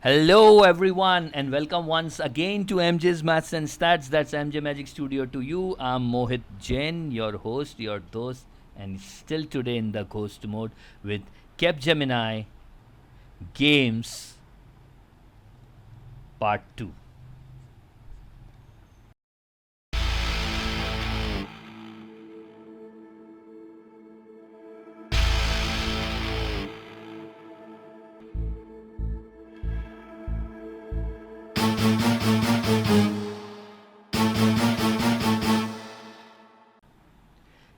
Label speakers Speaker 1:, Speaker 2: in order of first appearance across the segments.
Speaker 1: Hello, everyone, and welcome once again to MJ's Maths and Stats. That's MJ Magic Studio to you. I'm Mohit Jain, your host, your host, and still today in the host mode with Capgemini Games Part 2.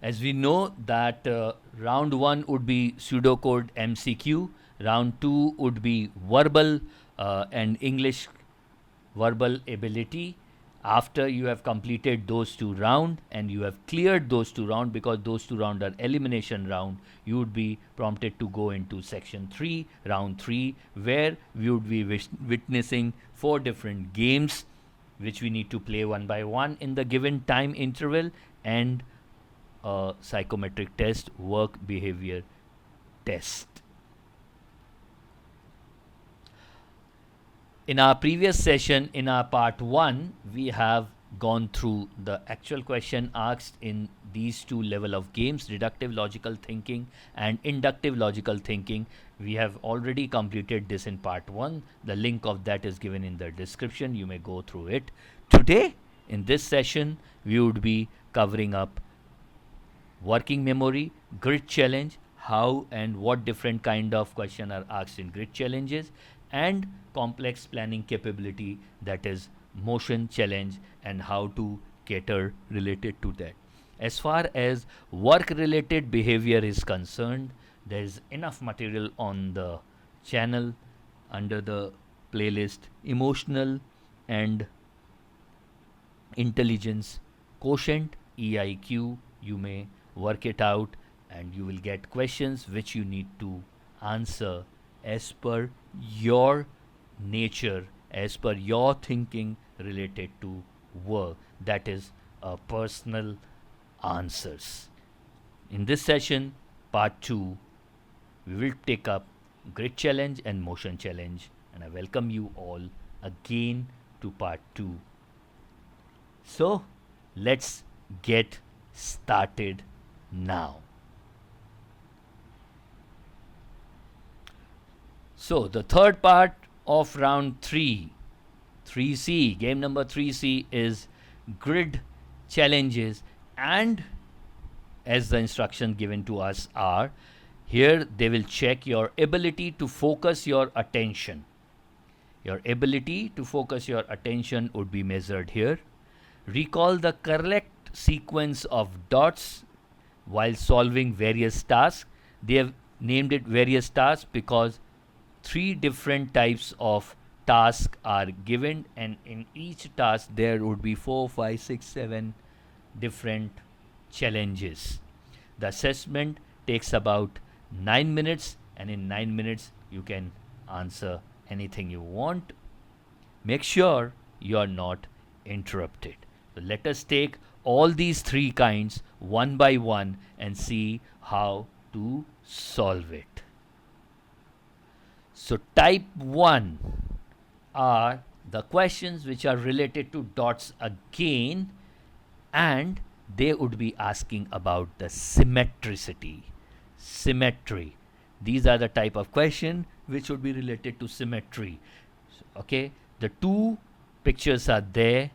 Speaker 1: As we know that round 1 would be pseudocode MCQ, round 2 would be verbal and English verbal ability. After you have completed those two round and you have cleared those two round, because those two round are elimination round, you would be prompted to go into section 3, round 3, where we would be witnessing 4 different games which we need to play one by one in the given time interval, and a psychometric test, work behavior test. In our previous session, in our part 1, we have gone through the actual question asked in these two level of games, deductive logical thinking and inductive logical thinking. We have already completed this in part 1. The link of that is given in the description. You may go through it. Today, in this session, we would be covering up working memory, grid challenge, how and what different kind of question are asked in grid challenges, and complex planning capability, that is motion challenge, and how to cater related to that. As far as work related behavior is concerned, there is enough material on the channel under the playlist emotional and intelligence quotient, EIQ. You may work it out and you will get questions which you need to answer as per your nature, as per your thinking related to work, that is personal answers. In this session, part 2, we will take up grid challenge and motion challenge, and I welcome you all again to part 2. So let's get started now. So the third part of round 3, 3C, game number 3C, is grid challenges, and as the instruction given to us are, here they will check your ability to focus your attention. Your ability to focus your attention would be measured here. Recall the correct sequence of dots while solving various tasks. They have named it various tasks because 3 different types of tasks are given, and in each task there would be 4, 5, 6, 7 different challenges. The assessment takes about 9 minutes, and in 9 minutes you can answer anything you want. Make sure you are not interrupted. So let us take all these 3 kinds one by one and see how to solve it. So type 1 are the questions which are related to dots again, and they would be asking about the symmetricity. Symmetry. These are the type of question which would be related to symmetry. Okay, the 2 pictures are there.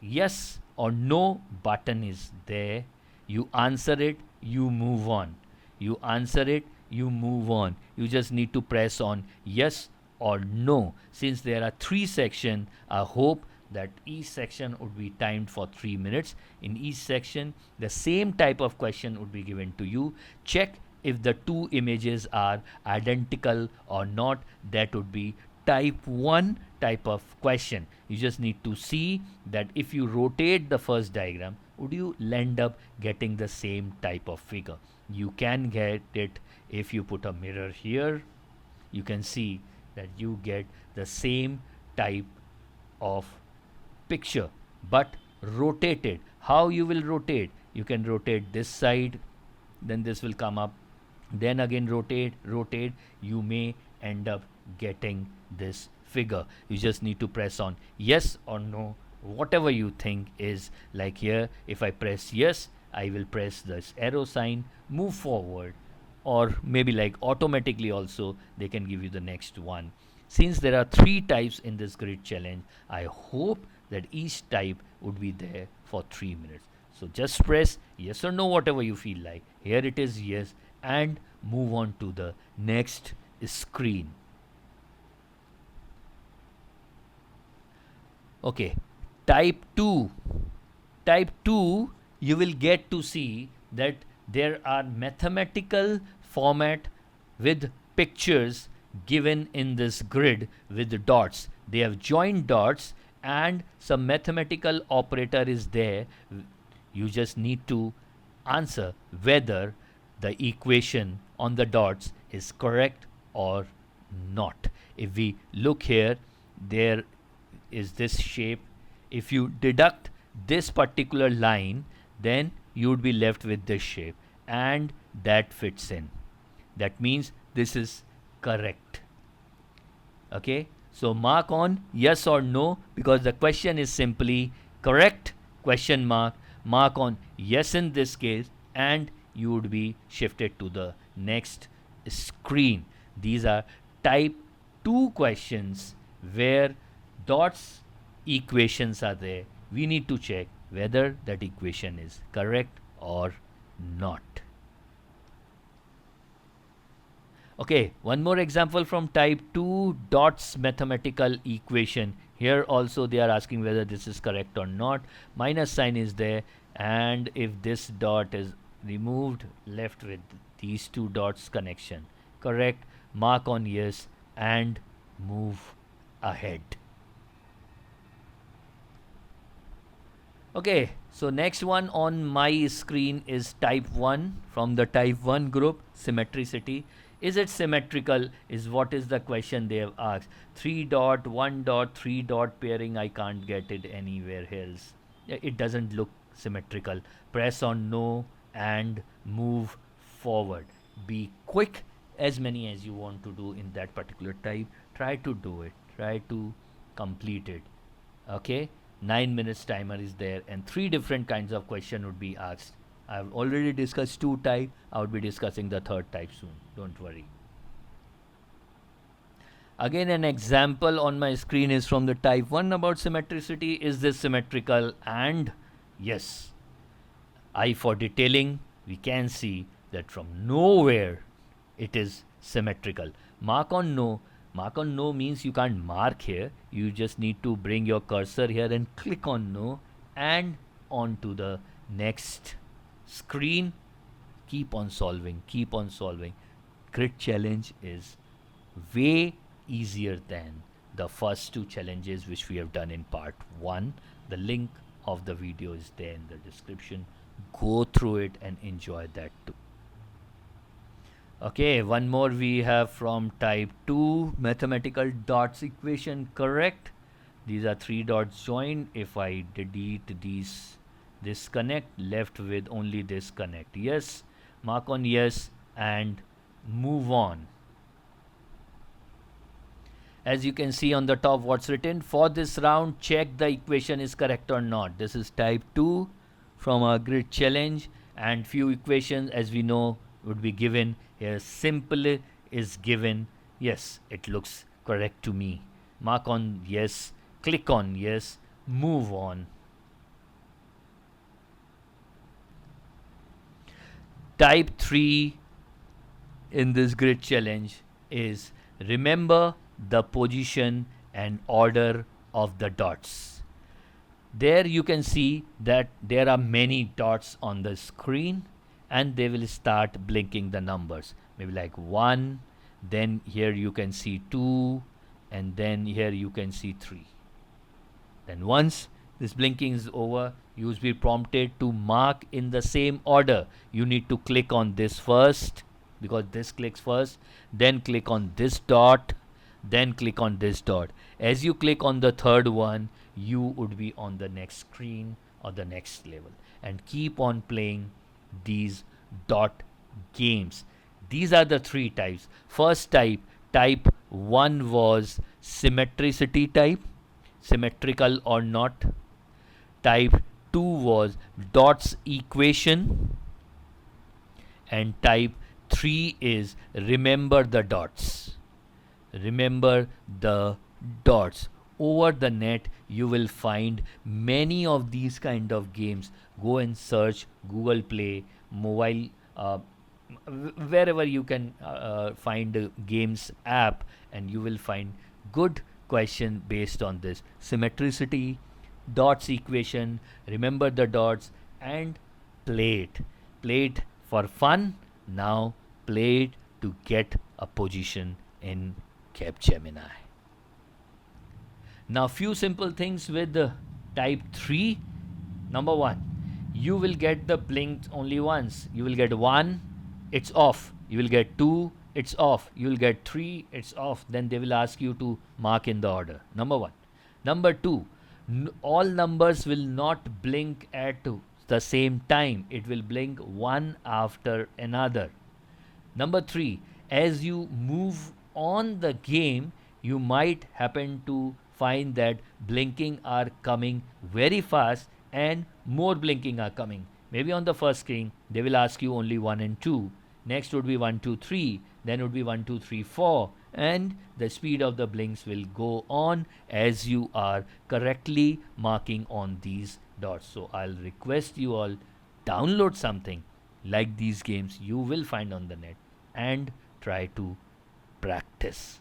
Speaker 1: Yes or no button is there. You answer it, you move on. You answer it, you move on. You just need to press on yes or no. Since there are 3 sections, I hope that each section would be timed for 3 minutes. In each section, the same type of question would be given to you. Check if the 2 images are identical or not. That would be type 1 type of question. You just need to see that if you rotate the first diagram, would you end up getting the same type of figure. You can get it if you put a mirror here. You can see that you get the same type of picture, but rotated. How you will rotate? You can rotate this side, then this will come up, then again rotate. You may end up getting this figure. You just need to press on yes or no, whatever you think is. Like here, if I press yes, I will press this arrow sign, move forward, or maybe like automatically also they can give you the next one. Since there are 3 types in this grid challenge, I hope that each type would be there for 3 minutes. So just press yes or no, whatever you feel like. Here it is yes, and move on to the next screen. Okay, type 2. Type 2, you will get to see that there are mathematical format with pictures given in this grid with the dots. They have joined dots and some mathematical operator is there. You just need to answer whether the equation on the dots is correct or not. If we look here, there is this shape. If you deduct this particular line, then you would be left with this shape, and that fits in. That means this is correct. Okay, so mark on yes or no, because the question is simply correct question mark. Mark on yes in this case, and you would be shifted to the next screen. These are type 2 questions where dots equations are there. We need to check whether that equation is correct or not. Okay, one more example from type 2 dots mathematical equation. Here also they are asking whether this is correct or not. Minus sign is there, and if this dot is removed, left with these 2 dots connection. Correct, mark on yes and move ahead. Okay, so next one on my screen is type 1 from the type 1 group, symmetricity. Is it symmetrical is what is the question they have asked. 3 dot, 1 dot, 3 dot pairing, I can't get it anywhere else. It doesn't look symmetrical. Press on no and move forward. Be quick, as many as you want to do in that particular type. Try to do it. Try to complete it. Okay, 9 minutes timer is there, and 3 different kinds of question would be asked. I've already discussed 2 type. I would be discussing the 3rd type soon. Don't worry. Again, an example on my screen is from the type 1 about symmetricity. Is this symmetrical? And yes. I for detailing, we can see that from nowhere it is symmetrical. Mark on no. Mark on no means you can't mark here. You just need to bring your cursor here and click on no and on to the next screen. Keep on solving. Keep on solving. Grid challenge is way easier than the first 2 challenges which we have done in part 1. The link of the video is there in the description. Go through it and enjoy that too. Okay, one more we have from type 2 mathematical dots equation. Correct. These are 3 dots joined. If I delete these, this connect, left with only this connect. Yes, mark on yes and move on. As you can see on the top what's written for this round, check the equation is correct or not. This is type 2 from our grid challenge, and few equations as we know would be given. Here simple is given. Yes, it looks correct to me. Mark on yes, click on yes, move on. Type 3 in this grid challenge is remember the position and order of the dots. There you can see that there are many dots on the screen, and they will start blinking the numbers. Maybe like 1, then here you can see 2, and then here you can see 3. Then once this blinking is over, you will be prompted to mark in the same order. You need to click on this first, because this clicks first, then click on this dot, then click on this dot. As you click on the 3rd one, you would be on the next screen or the next level, and keep on playing these dot games. These are the 3 types. First type, Type 1 was symmetricity type, symmetrical or not. Type 2 was dots equation, and type 3 is remember the dots. Remember the dots. Over the net you will find many of these kind of games. Go and search Google Play, mobile, wherever you can find a games app, and you will find good question based on this symmetricity, dots equation, remember the dots, and play it for fun. Now play it to get a position in Capgemini. Now few simple things with type 3. Number 1, you will get the blink only once. You will get 1, it's off. You will get 2, it's off. You will get 3, it's off. Then they will ask you to mark in the order. Number 1. Number 2, all numbers will not blink at the same time. It will blink one after another. Number 3, as you move on the game, you might happen to find that blinking are coming very fast and more blinking are coming. Maybe on the first screen, they will ask you only 1 and 2. Next would be 1, 2, 3. Then would be 1, 2, 3, 4. And the speed of the blinks will go on as you are correctly marking on these dots. So I'll request you all, download something like these games you will find on the net and try to practice.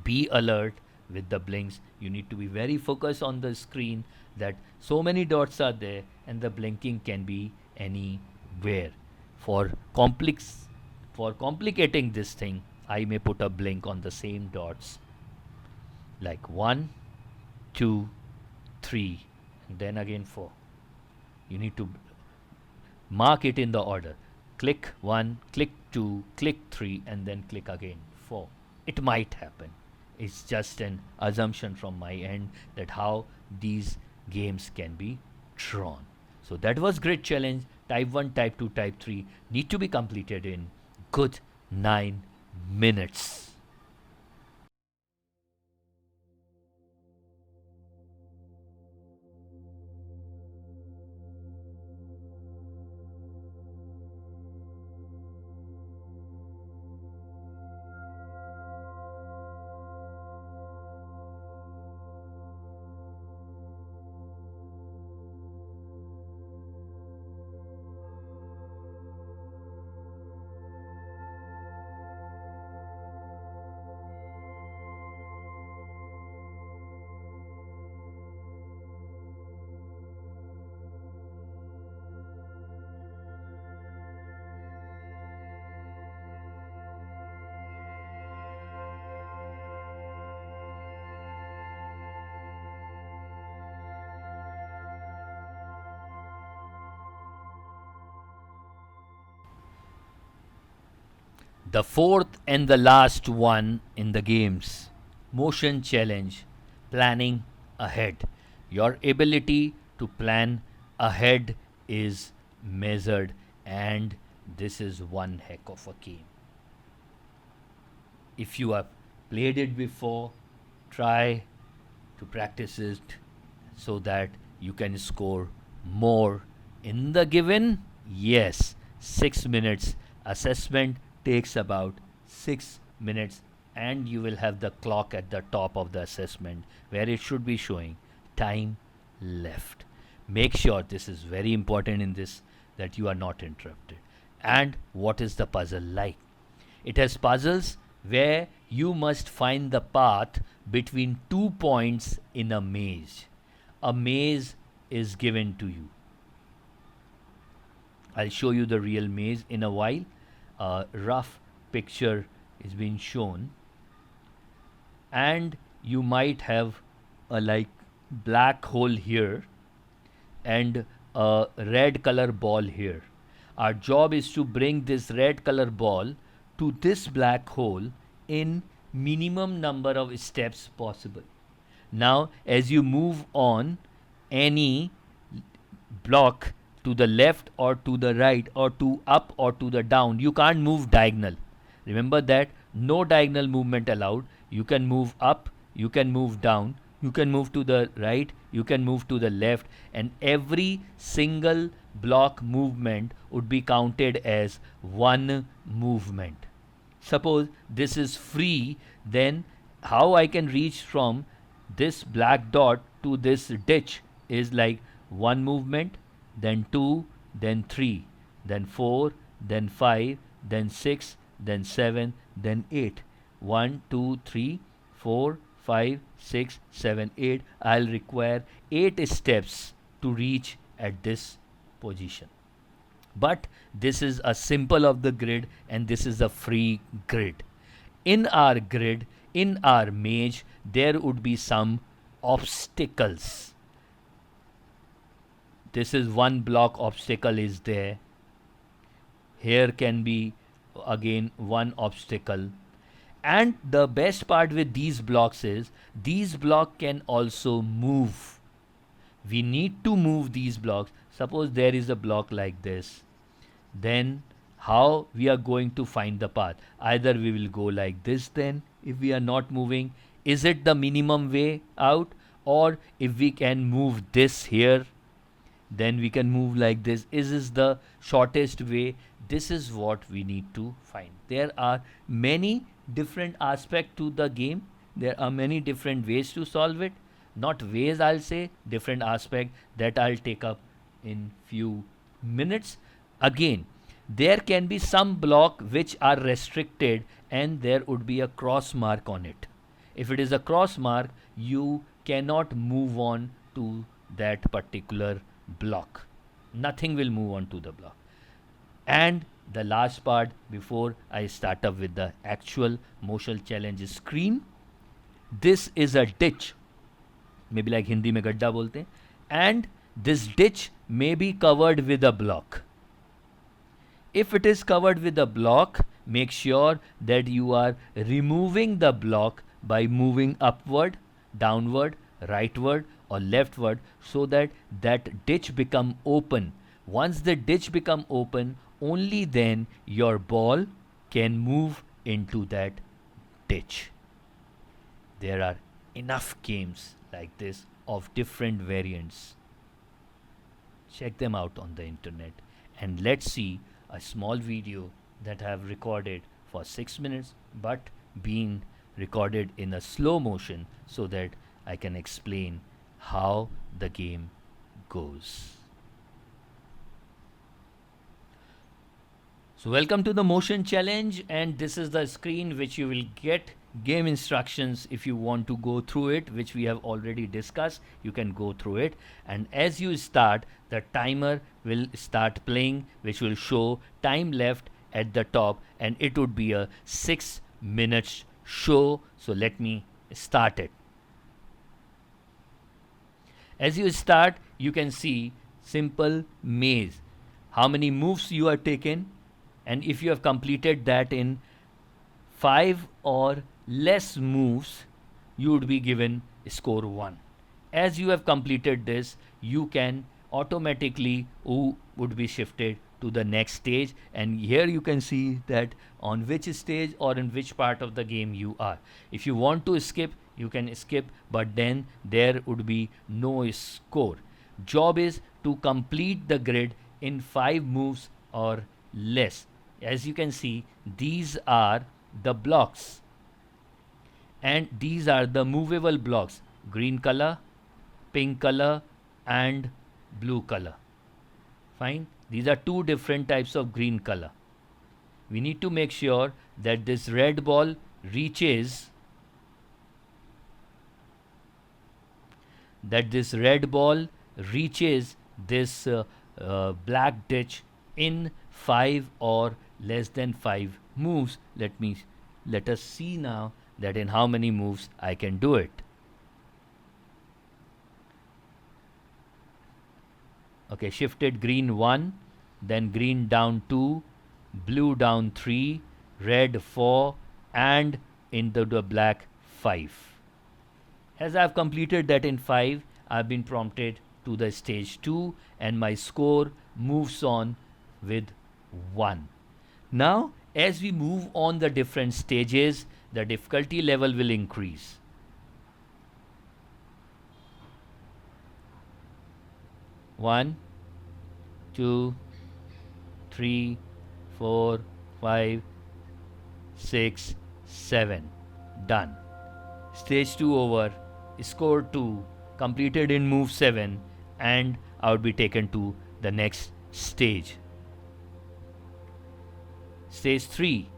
Speaker 1: Be alert with the blinks. You need to be very focused on the screen that so many dots are there and the blinking can be anywhere. For complicating this thing, I may put a blink on the same dots like 1, 2, 3, and then again 4. You need to mark it in the order. Click 1, click 2, click 3, and then click again 4. It might happen. It's just an assumption from my end that how these games can be drawn. So that was great challenge. Type 1, type 2, type 3 need to be completed in good 9 minutes. The fourth and the last one in the games, motion challenge, planning ahead. Your ability to plan ahead is measured, and this is one heck of a game. If you have played it before, try to practice it so that you can score more in the given. Yes, 6 minutes assessment takes about 6 minutes, and you will have the clock at the top of the assessment where it should be showing time left. Make sure, this is very important in this, that you are not interrupted. And what is the puzzle like? It has puzzles where you must find the path between 2 points in a maze. A maze is given to you. I'll show you the real maze in a while. A rough picture is being shown, and you might have a like black hole here and a red color ball here. Our job is to bring this red color ball to this black hole in minimum number of steps possible. Now, as you move on any block to the left or to the right or to up or to the down, you can't move diagonal. Remember that No diagonal movement allowed. You can move up, you can move down, you can move to the right, you can move to the left, and every single block movement would be counted as one movement. Suppose this is free, then how I can reach from this black dot to this ditch is like one movement, then two, then three, then four, then five, then six, then seven, then eight. One, two, three, four, five, six, seven, eight. I'll require 8 steps to reach at this position. But this is a symbol of the grid and this is a free grid. In our grid, in our maze, there would be some obstacles. This is one block obstacle is there. Here can be again one obstacle. And the best part with these blocks is these blocks can also move. We need to move these blocks. Suppose there is a block like this. Then how we are going to find the path? Either we will go like this then if we are not moving. Is it the minimum way out? Or if we can move this here, then we can move like this. Is this the shortest way? This is what we need to find. There are many different aspects to the game. There are many different ways to solve it. Not ways, I'll say, different aspect that I'll take up in few minutes. Again, there can be some block which are restricted and there would be a cross mark on it. If it is a cross mark, you cannot move on to that particular block. Nothing will move on to the block. And the last part before I start up with the actual motion challenge screen, this is a ditch. Maybe like Hindi में गड्ढा बोलते हैं. And this ditch may be covered with a block. If it is covered with a block, make sure that you are removing the block by moving upward, downward, rightward or leftward so that that ditch become open. Once the ditch become open, only then your ball can move into that ditch. There are enough games like this of different variants. Check them out on the internet and let's see a small video that I have recorded for 6 minutes but being recorded in a slow motion so that I can explain how the game goes. So welcome to the motion challenge, and this is the screen which you will get game instructions if you want to go through it, which we have already discussed. You can go through it, and as you start, the timer will start playing, which will show time left at the top, and it would be a 6 minutes show. So let me start it. As you start, you can see simple maze, how many moves you are taken, and if you have completed that in 5 or less moves, you would be given score 1. As you have completed this, you can automatically would be shifted to the next stage, and here you can see that on which stage or in which part of the game you are. If you want to skip, you can skip, but then there would be no score. Job is to complete the grid in 5 moves or less. As you can see, these are the blocks and these are the movable blocks: green color, pink color and blue color. Fine. These are 2 different types of green color. We need to make sure that this red ball reaches this black ditch in 5 or less than 5 moves. Let us see now that in how many moves I can do it. Okay, shifted green 1, then green down 2, blue down 3, red 4 and into the black 5. As I have completed that in 5, I have been prompted to the stage 2 and my score moves on with 1. Now As we move on the different stages, the difficulty level will increase. One, two, three, four, five, 6, 7. Done. Stage 2 over. Score 2. Completed in move 7. And I would be taken to the next stage. Stage 3.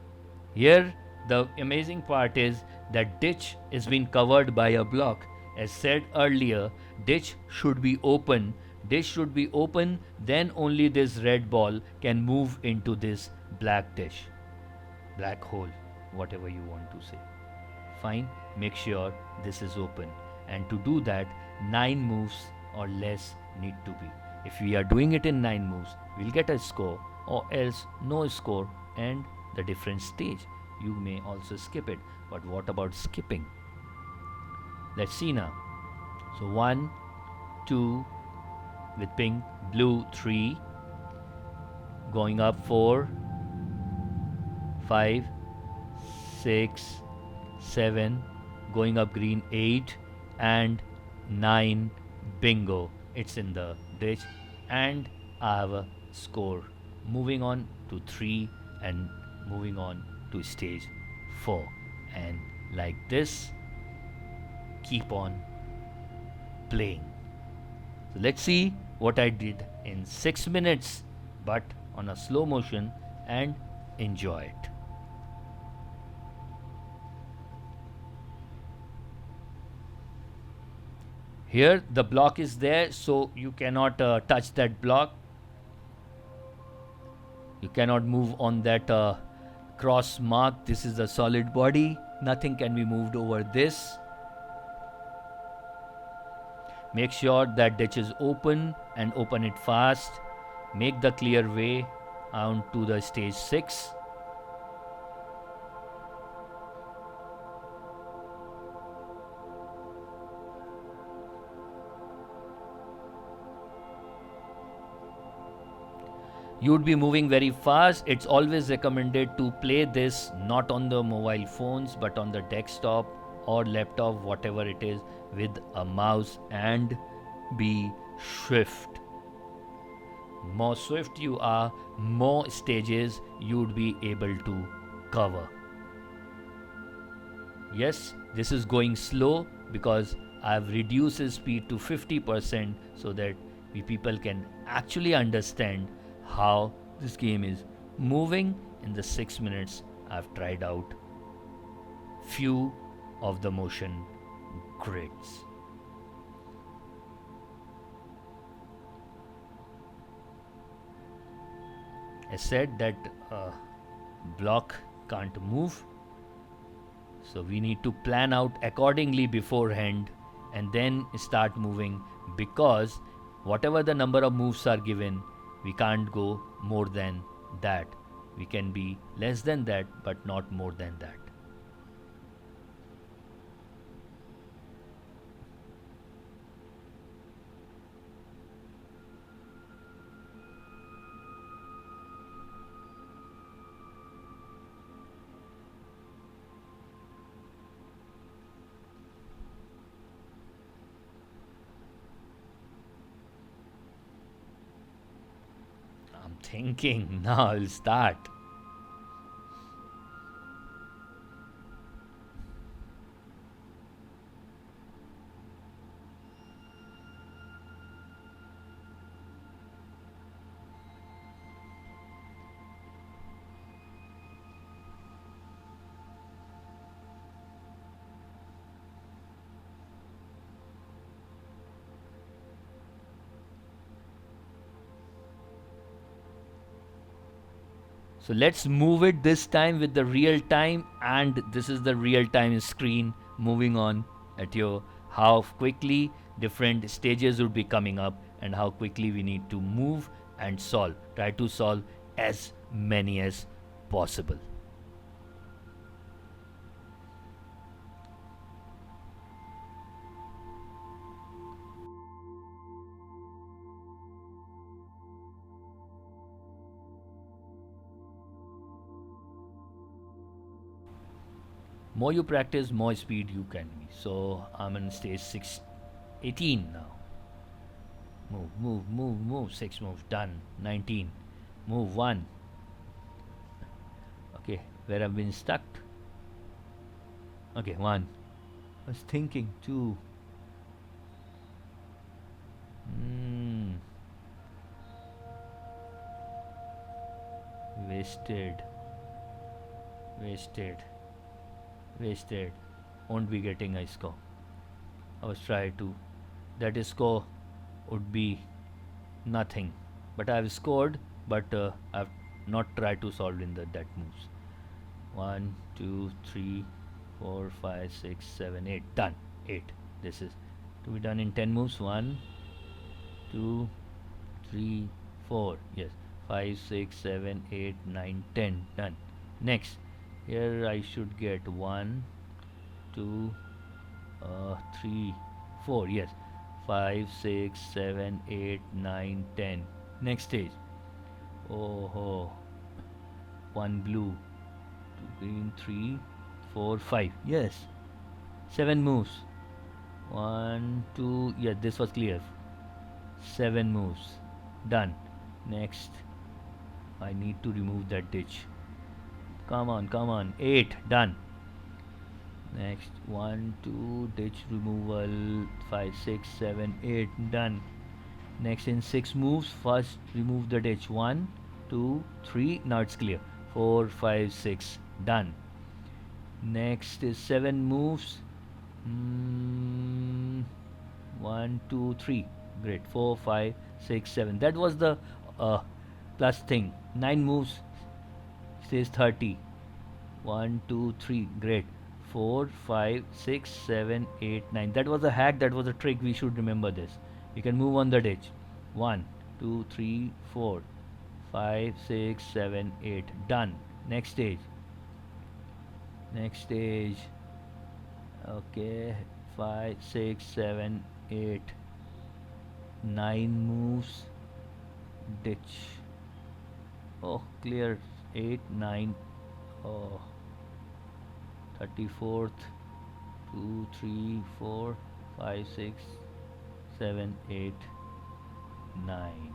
Speaker 1: Here the amazing part is that ditch is being covered by a block. As said earlier, ditch should be open. Ditch should be open, then only this red ball can move into this black dish. Black hole, whatever you want to say. Fine, make sure this is open. And to do that, 9 moves or less need to be. If we are doing it in 9 moves, we'll get a score, or else no score and the different stage. You may also skip it. But what about skipping? Let's see now. So 1, 2, with pink, blue 3, going up 4, 5, 6, 7, going up green 8, and 9. Bingo, it's in the ditch, and I have a score. Moving on to 3 and moving on to stage 4. And like this, keep on playing. So let's see what I did in 6 minutes, but on a slow motion, and enjoy it. Here the block is there, so you cannot touch that block. You cannot move on that cross mark. This is the solid body. Nothing can be moved over this. Make sure that ditch is open and open it fast. Make the clear way on to the stage 6. You would be moving very fast. It's always recommended to play this not on the mobile phones but on the desktop or laptop, whatever it is, with a mouse, and be swift. More swift you are, more stages you would be able to cover. Yes, this is going slow because I've reduced the speed to 50% so that we people can actually understand how this game is moving. In the 6 minutes I've tried out few of the motion grids. I said that block can't move, so we need to plan out accordingly beforehand and then start moving, because whatever the number of moves are given, we can't go more than that. We can be less than that, but not more than that. I'm thinking now I'll start. So let's move it this time with the real time, and this is the real time screen moving on at your how quickly different stages would be coming up and how quickly we need to move and solve. Try to solve as many as possible. More you practice, more speed you can be. So I'm in stage 18 now. Move, move, move, move. 6 moves, done. 19. Move 1. Okay, where I've been stuck. Okay, 1. I was thinking 2. Wasted. Wasted. Wasted. Won't be getting a score. I was trying to. That score would be nothing. But I've scored, but I've not tried to solve in that moves. 1, 2, 3, 4, 5, 6, 7, 8. Done. 8. This is to be done in 10 moves. 1, 2, 3, 4. Yes. 5, 6, 7, 8, 9, 10. Done. Next. Here I should get 1, 2, 3, 4. Yes. 5, 6, 7, 8, 9, 10. Next stage. Oh ho. 1 blue. 2 green. 3, 4, 5. Yes. 7 moves. 1, 2. Yeah, this was clear. 7 moves. Done. Next. I need to remove that ditch. Come on, come on. 8. Done. Next. 1, 2. Ditch removal. 5, 6, 7, 8. Done. Next in 6 moves. First remove the ditch. 1, 2, 3. Now it's clear. 4, 5, 6. Done. Next is 7 moves. 1, 2, 3. Great. 4, 5, 6, 7. That was the plus thing. 9 moves says 30. 1, 2, 3. Great. 4, 5, 6, 7, 8, 9. That was a hack. That was a trick. We should remember this. We can move on the ditch. 1, 2, 3, 4, 5, 6, 7, 8. Done. Next stage. Next stage. Okay. 5, 6, 7, 8. 9 moves. Ditch. Oh, clear. 8, 9. Oh. 34th. 2, 3, 4, 5, 6, 7, 8, 9.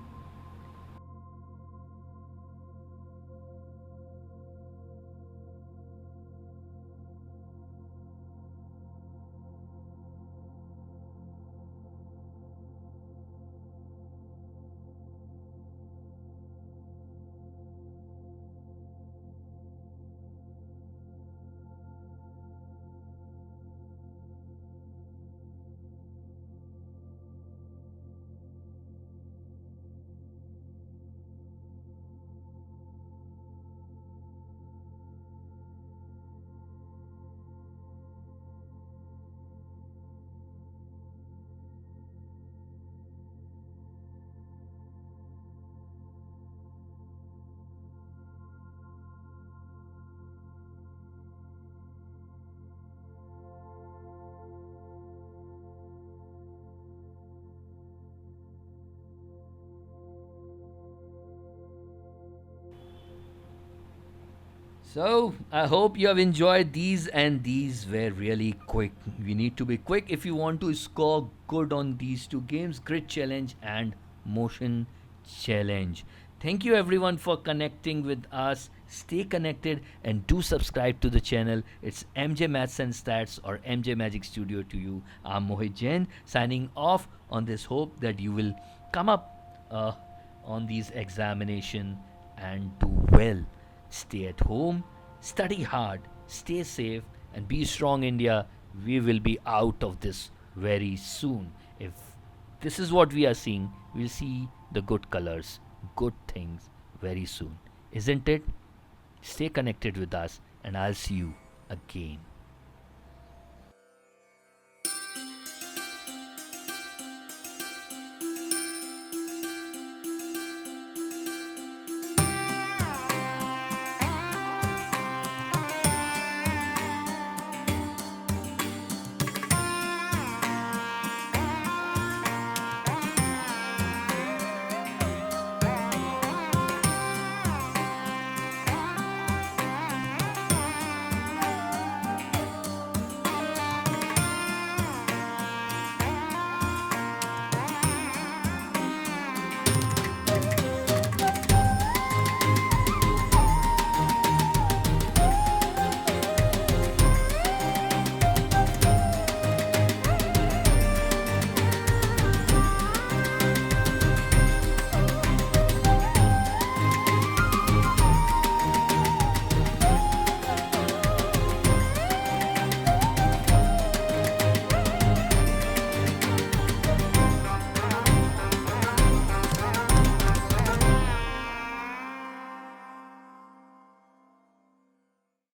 Speaker 1: So, I hope you have enjoyed these, and these were really quick. We need to be quick if you want to score good on these two games, Grid Challenge and Motion Challenge. Thank you everyone for connecting with us. Stay connected and do subscribe to the channel. It's MJ Maths and Stats or MJ Magic Studio to you. I'm Mohit Jain signing off on this hope that you will come up on these examination and do well. Stay at home, study hard, stay safe, and be strong, India. We will be out of this very soon. If this is what we are seeing, we'll see the good colors, good things very soon. Isn't it? Stay connected with us, and I'll see you again.